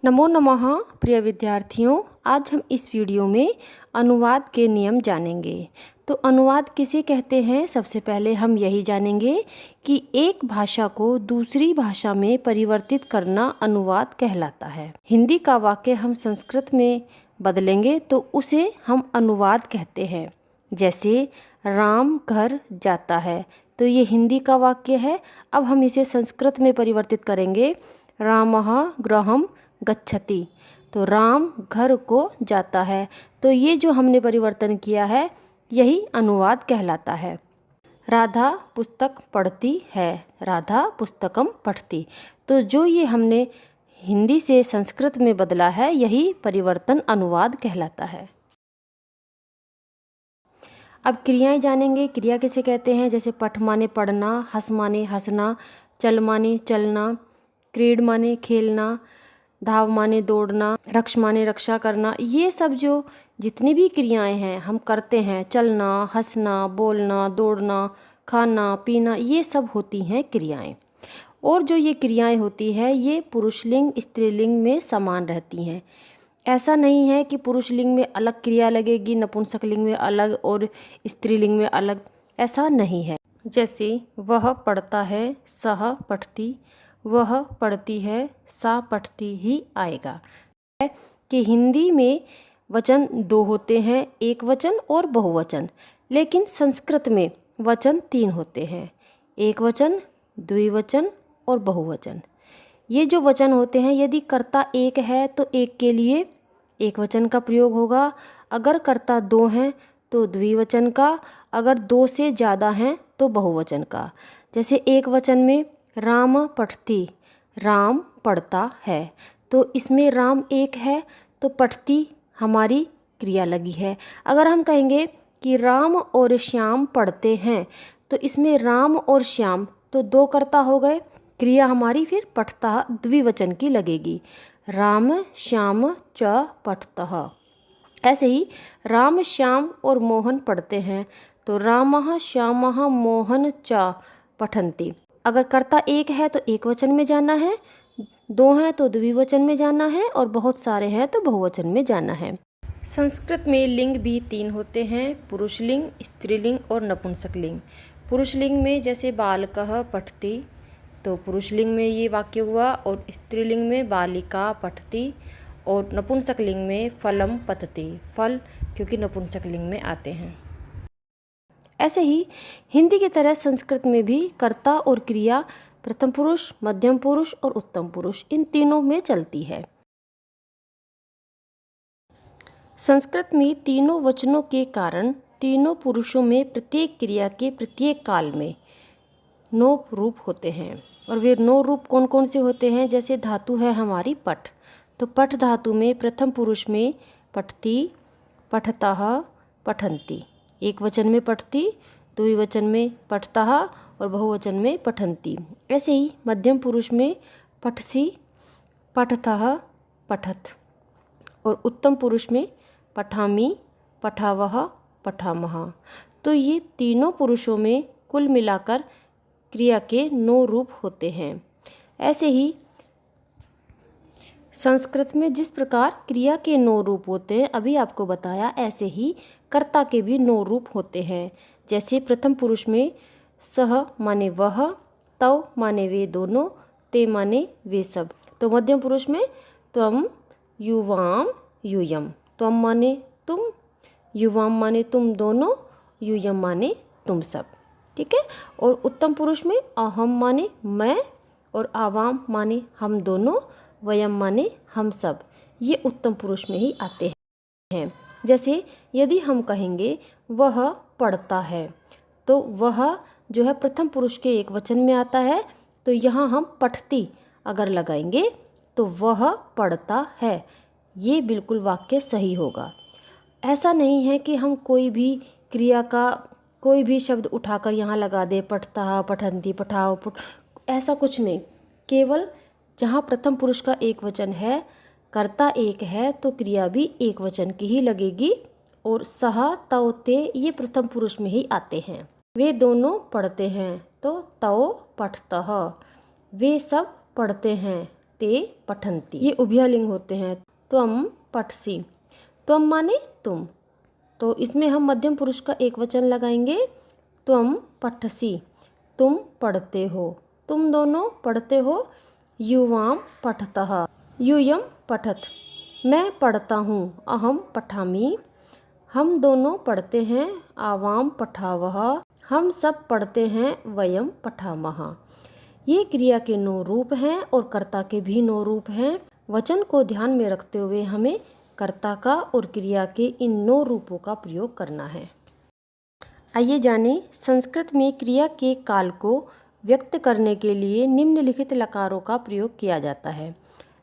नमो नमः प्रिय विद्यार्थियों, आज हम इस वीडियो में अनुवाद के नियम जानेंगे। तो अनुवाद किसे कहते हैं, सबसे पहले हम यही जानेंगे कि एक भाषा को दूसरी भाषा में परिवर्तित करना अनुवाद कहलाता है। हिंदी का वाक्य हम संस्कृत में बदलेंगे तो उसे हम अनुवाद कहते हैं। जैसे राम घर जाता है, तो ये हिंदी का वाक्य है। अब हम इसे संस्कृत में परिवर्तित करेंगे, रामः गृहं गच्छति। तो राम घर को जाता है, तो ये जो हमने परिवर्तन किया है यही अनुवाद कहलाता है। राधा पुस्तक पढ़ती है, राधा पुस्तकम पढ़ती। तो जो ये हमने हिंदी से संस्कृत में बदला है यही परिवर्तन अनुवाद कहलाता है। अब क्रियाएं जानेंगे। क्रिया किसे कहते हैं, जैसे पठ माने पढ़ना, हंस माने हंसना, चल माने चलना, क्रीड माने खेलना, धाव माने दौड़ना, रक्ष माने रक्षा करना। ये सब जो जितनी भी क्रियाएं हैं हम करते हैं, चलना, हंसना, बोलना, दौड़ना, खाना पीना, ये सब होती हैं क्रियाएं। और जो ये क्रियाएं होती है ये पुरुषलिंग स्त्रीलिंग में समान रहती हैं। ऐसा नहीं है कि पुरुषलिंग में अलग क्रिया लगेगी, नपुंसकलिंग में अलग और स्त्रीलिंग में अलग, ऐसा नहीं है। जैसे वह पढ़ता है, सह पढ़ती, वह पढ़ती है, सा पढ़ती ही आएगा। कि हिंदी में वचन दो होते हैं, एक वचन और बहुवचन, लेकिन संस्कृत में वचन तीन होते हैं, एक वचन, द्विवचन और बहुवचन। ये जो वचन होते हैं, यदि कर्ता एक है तो एक के लिए एक वचन का प्रयोग होगा, अगर कर्ता दो हैं तो द्विवचन का, अगर दो से ज़्यादा हैं तो बहुवचन का। जैसे एक वचन में राम पढ़ती, राम पढ़ता है, तो इसमें राम एक है तो पढ़ती हमारी क्रिया लगी है। अगर हम कहेंगे कि राम और श्याम पढ़ते हैं, तो इसमें राम और श्याम तो दो कर्ता हो गए, क्रिया हमारी फिर पठता द्विवचन की लगेगी, राम श्याम च पठतः। ऐसे ही राम श्याम और मोहन पढ़ते हैं, तो रामः श्यामः मोहन च पठन्ति। अगर कर्ता एक है तो एक वचन में जाना है, दो हैं तो द्विवचन में जाना है, और बहुत सारे हैं तो बहुवचन में जाना है। संस्कृत में लिंग भी तीन होते हैं, पुरुषलिंग, स्त्रीलिंग और नपुंसकलिंग। पुरुषलिंग में जैसे बालकः पठति, तो पुरुषलिंग में ये वाक्य हुआ, और स्त्रीलिंग में बालिका पठति, और नपुंसकलिंग में फलम पतति, फल क्योंकि नपुंसकलिंग में आते हैं। ऐसे ही हिंदी की तरह संस्कृत में भी कर्ता और क्रिया प्रथम पुरुष, मध्यम पुरुष और उत्तम पुरुष, इन तीनों में चलती है। संस्कृत में तीनों वचनों के कारण तीनों पुरुषों में प्रत्येक क्रिया के प्रत्येक काल में 9 रूप होते हैं। और वे 9 रूप कौन कौन से होते हैं, जैसे धातु है हमारी पठ, तो पठ धातु में प्रथम पुरुष में पठती, पठतः, पठन्ति, एक वचन में पठती, द्विवचन में पठतः और बहुवचन में पठन्ति। ऐसे ही मध्यम पुरुष में पठसी, पठतः, पठत, और उत्तम पुरुष में पठामि, पठावः, पठामः। तो ये तीनों पुरुषों में कुल मिलाकर क्रिया के 9 रूप होते हैं। ऐसे ही संस्कृत में जिस प्रकार क्रिया के 9 रूप होते हैं अभी आपको बताया, ऐसे ही कर्ता के भी 9 रूप होते हैं। जैसे प्रथम पुरुष में सह माने वह, तव माने वे दोनों, ते माने वे सब। तो मध्यम पुरुष में त्वम, युवाम, यूयम। त्वम माने तुम, युवाम माने तुम दोनों, यूयम माने तुम सब, ठीक है। और उत्तम पुरुष में अहम माने मैं, और आवाम माने हम दोनों, वयम माने हम सब। ये उत्तम पुरुष में ही आते हैं। जैसे यदि हम कहेंगे वह पढ़ता है, तो वह जो है प्रथम पुरुष के एक वचन में आता है, तो यहाँ हम पठती अगर लगाएंगे तो वह पढ़ता है, ये बिल्कुल वाक्य सही होगा। ऐसा नहीं है कि हम कोई भी क्रिया का कोई भी शब्द उठाकर यहाँ लगा दे, पठता, पठन्ति, पठाओ, ऐसा कुछ नहीं। केवल जहाँ प्रथम पुरुष का एक वचन है, कर्ता एक है, तो क्रिया भी एक वचन की ही लगेगी। और सह, तव, ते ये प्रथम पुरुष में ही आते हैं। वे दोनों पढ़ते हैं, तो तव पठतः, वे सब पढ़ते हैं, ते पठन्ति। ये उभयलिंग होते हैं। त्वम पठसि, त्वम माने तुम, तो इसमें हम मध्यम पुरुष का एक वचन लगाएंगे। त्वम पठसि, तुम पढ़ते हो, तुम दोनों पढ़ते हो। युवां पठतः, यूयं पठत, मैं पढ़ता हूँ। अहम पठामि, हम दोनों पढ़ते हैं। आवां पठावः, हम सब पढ़ते हैं। वयं पठामः। ये क्रिया के 9 रूप हैं और कर्ता के भी 9 रूप हैं। वचन को ध्यान में रखते हुए हमें कर्ता का और क्रिया के इन 9 रूपों का प्रयोग करना है। आइए जानें, संस्कृत में क्रिया के काल को व्यक्त करने के लिए निम्नलिखित लकारों का प्रयोग किया जाता है।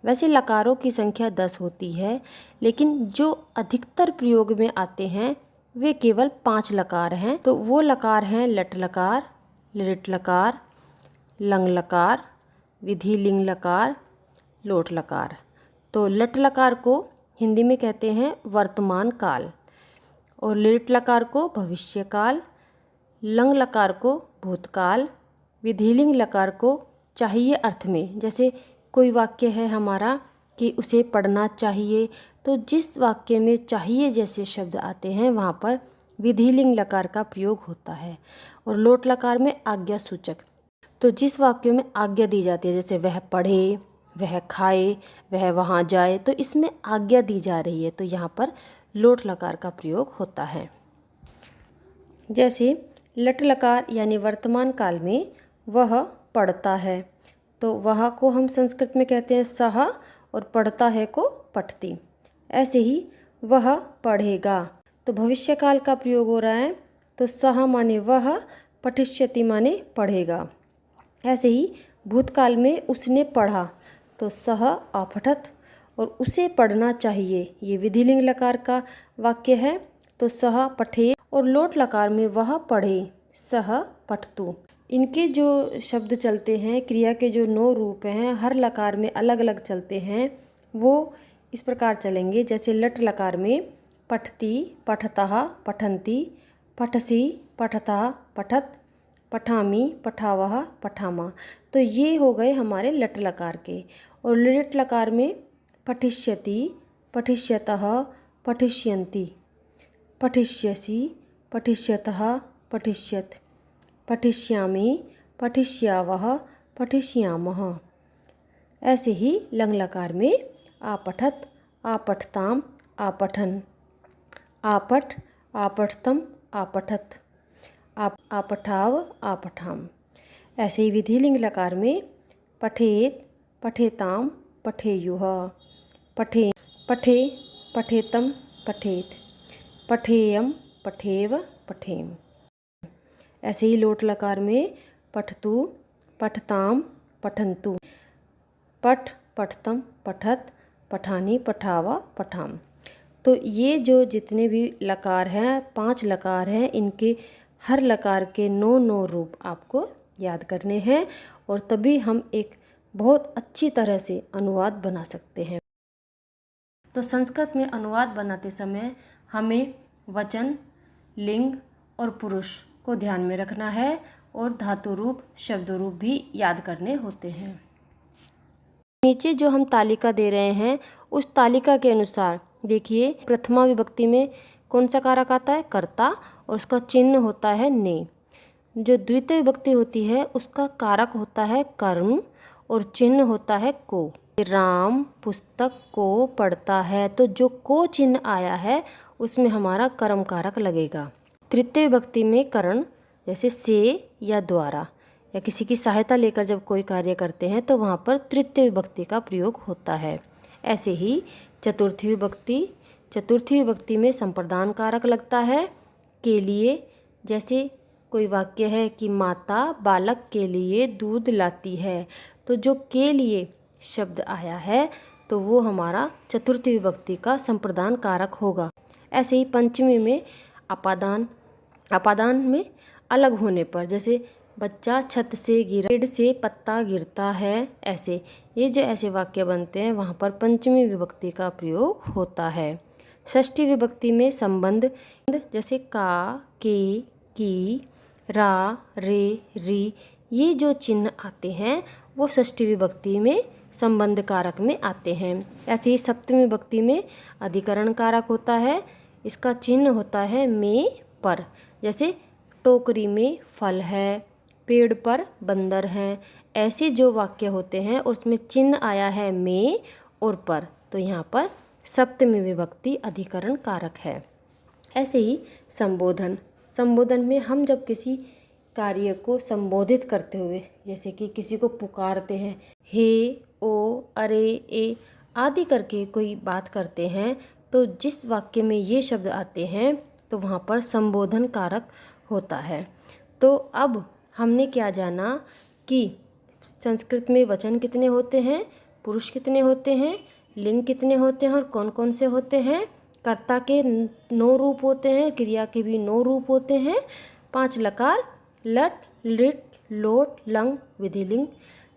वैसे लकारों की संख्या 10 होती है, लेकिन जो अधिकतर प्रयोग में आते हैं वे केवल 5 लकार हैं। तो वो लकार हैं लट लकार, लिट लकार, लंग लकार, विधि लिंग लकार, लोट लकार। तो लट लकार को हिंदी में कहते हैं वर्तमान काल, और लिट लकार को भविष्य काल, लंग लकार को भूतकाल, विधिलिंग लकार को चाहिए अर्थ में। जैसे कोई वाक्य है हमारा कि उसे पढ़ना चाहिए, तो जिस वाक्य में चाहिए जैसे शब्द आते हैं वहाँ पर विधिलिंग लकार का प्रयोग होता है। और लोट लकार में आज्ञा सूचक, तो जिस वाक्य में आज्ञा दी जाती है, जैसे वह पढ़े, वह खाए, वह वहाँ जाए, तो इसमें आज्ञा दी जा रही है, तो यहाँ पर लोट लकार का प्रयोग होता है। जैसे लट लकार यानी वर्तमान काल में वह पढ़ता है, तो वह को हम संस्कृत में कहते हैं सह, और पढ़ता है को पठति। ऐसे ही वह पढ़ेगा, तो भविष्य काल का प्रयोग हो रहा है, तो सह माने वह, पठिष्यति माने पढ़ेगा। ऐसे ही भूतकाल में उसने पढ़ा, तो सह अपठत, और उसे पढ़ना चाहिए, ये विधिलिंग लकार का वाक्य है, तो सह पठे। और लोट लकार में वह पढ़े, सह पठतु। इनके जो शब्द चलते हैं, क्रिया के जो 9 रूप हैं, हर लकार में अलग अलग चलते हैं। वो इस प्रकार चलेंगे, जैसे लट लकार में पठति, पठतः, पठन्ति, पठसि, पठतः, पठत, पठामि, पठावः, पठामा। तो ये हो गए हमारे लट लकार के। और लिट लकार में पठिष्यति, पठिष्यतः, पठिष्यन्ति, पठिष्यसि, पठिष्यतः, पठिष्यत, पठिष्यामि, पठिष्यावः, पठिष्यामः। ऐसे ही लंग लकार में आपठत, आपठताम, आपठन, आपठ, आपठतम, आपठत, आपठाव, आपठाम। ऐसे ही विधिलिंग लकार में पठेत, पठेताम, पठेयुः, पठे, पठे, पठेतम, पठेत, पठेयम, पठेव, पठेम। ऐसे ही लोट लकार में पठतु, पठताम, पठन्तु, पठ, पठतम, पठत, पठानी, पठावा, पठाम। तो ये जो जितने भी लकार हैं, 5 लकार हैं, इनके हर लकार के 9 रूप आपको याद करने हैं, और तभी हम एक बहुत अच्छी तरह से अनुवाद बना सकते हैं। तो संस्कृत में अनुवाद बनाते समय हमें वचन, लिंग और पुरुष को ध्यान में रखना है, और धातु रूप, शब्द रूप भी याद करने होते हैं। नीचे जो हम तालिका दे रहे हैं, उस तालिका के अनुसार देखिए, प्रथमा विभक्ति में कौन सा कारक आता है? कर्ता, और उसका चिन्ह होता है ने। जो द्वितीय विभक्ति होती है उसका कारक होता है कर्म, और चिन्ह होता है को। राम पुस्तक को पढ़ता है, तो जो को चिन्ह आया है उसमें हमारा कर्म कारक लगेगा। तृतीय विभक्ति में करण, जैसे से या द्वारा, या किसी की सहायता लेकर जब कोई कार्य करते हैं तो वहाँ पर तृतीय विभक्ति का प्रयोग होता है। ऐसे ही चतुर्थी विभक्ति में संप्रदान कारक लगता है के लिए। जैसे कोई वाक्य है कि माता बालक के लिए दूध लाती है, तो जो के लिए शब्द आया है तो वो हमारा चतुर्थी विभक्ति का संप्रदान कारक होगा। ऐसे ही पंचमी में अपादान में अलग होने पर, जैसे बच्चा छत से गिरा, पेड़ से पत्ता गिरता है, ऐसे ये जो ऐसे वाक्य बनते हैं वहाँ पर पंचमी विभक्ति का प्रयोग होता है। षष्ठी विभक्ति में संबंध, जैसे का, के, की, रा, रे, री, ये जो चिन्ह आते हैं वो षष्ठी विभक्ति में संबंध कारक में आते हैं। ऐसे ही सप्तमी विभक्ति में अधिकरण कारक होता है, इसका चिन्ह होता है में पर। जैसे टोकरी में फल है, पेड़ पर बंदर हैं, ऐसे जो वाक्य होते हैं उसमें चिन्ह आया है में और पर, तो यहाँ पर सप्तमी विभक्ति अधिकरण कारक है। ऐसे ही संबोधन, संबोधन में हम जब किसी कार्य को संबोधित करते हुए, जैसे कि किसी को पुकारते हैं, हे, ओ, अरे, ए आदि करके कोई बात करते हैं, तो जिस वाक्य में ये शब्द आते हैं तो वहाँ पर संबोधन कारक होता है। तो अब हमने क्या जाना कि संस्कृत में वचन कितने होते हैं, पुरुष कितने होते हैं, लिंग कितने होते हैं और कौन कौन से होते हैं। कर्ता के 9 रूप होते हैं, क्रिया के भी 9 रूप होते हैं। 5 लकार, लट, लिट, लोट, लंग, विधिलिंग।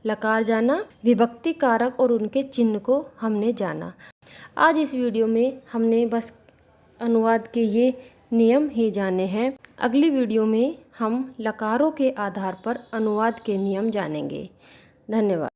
लकार जाना, विभक्ति कारक और उनके चिन्ह को हमने जाना। आज इस वीडियो में हमने बस अनुवाद के ये नियम ही जाने हैं। अगली वीडियो में हम लकारों के आधार पर अनुवाद के नियम जानेंगे। धन्यवाद।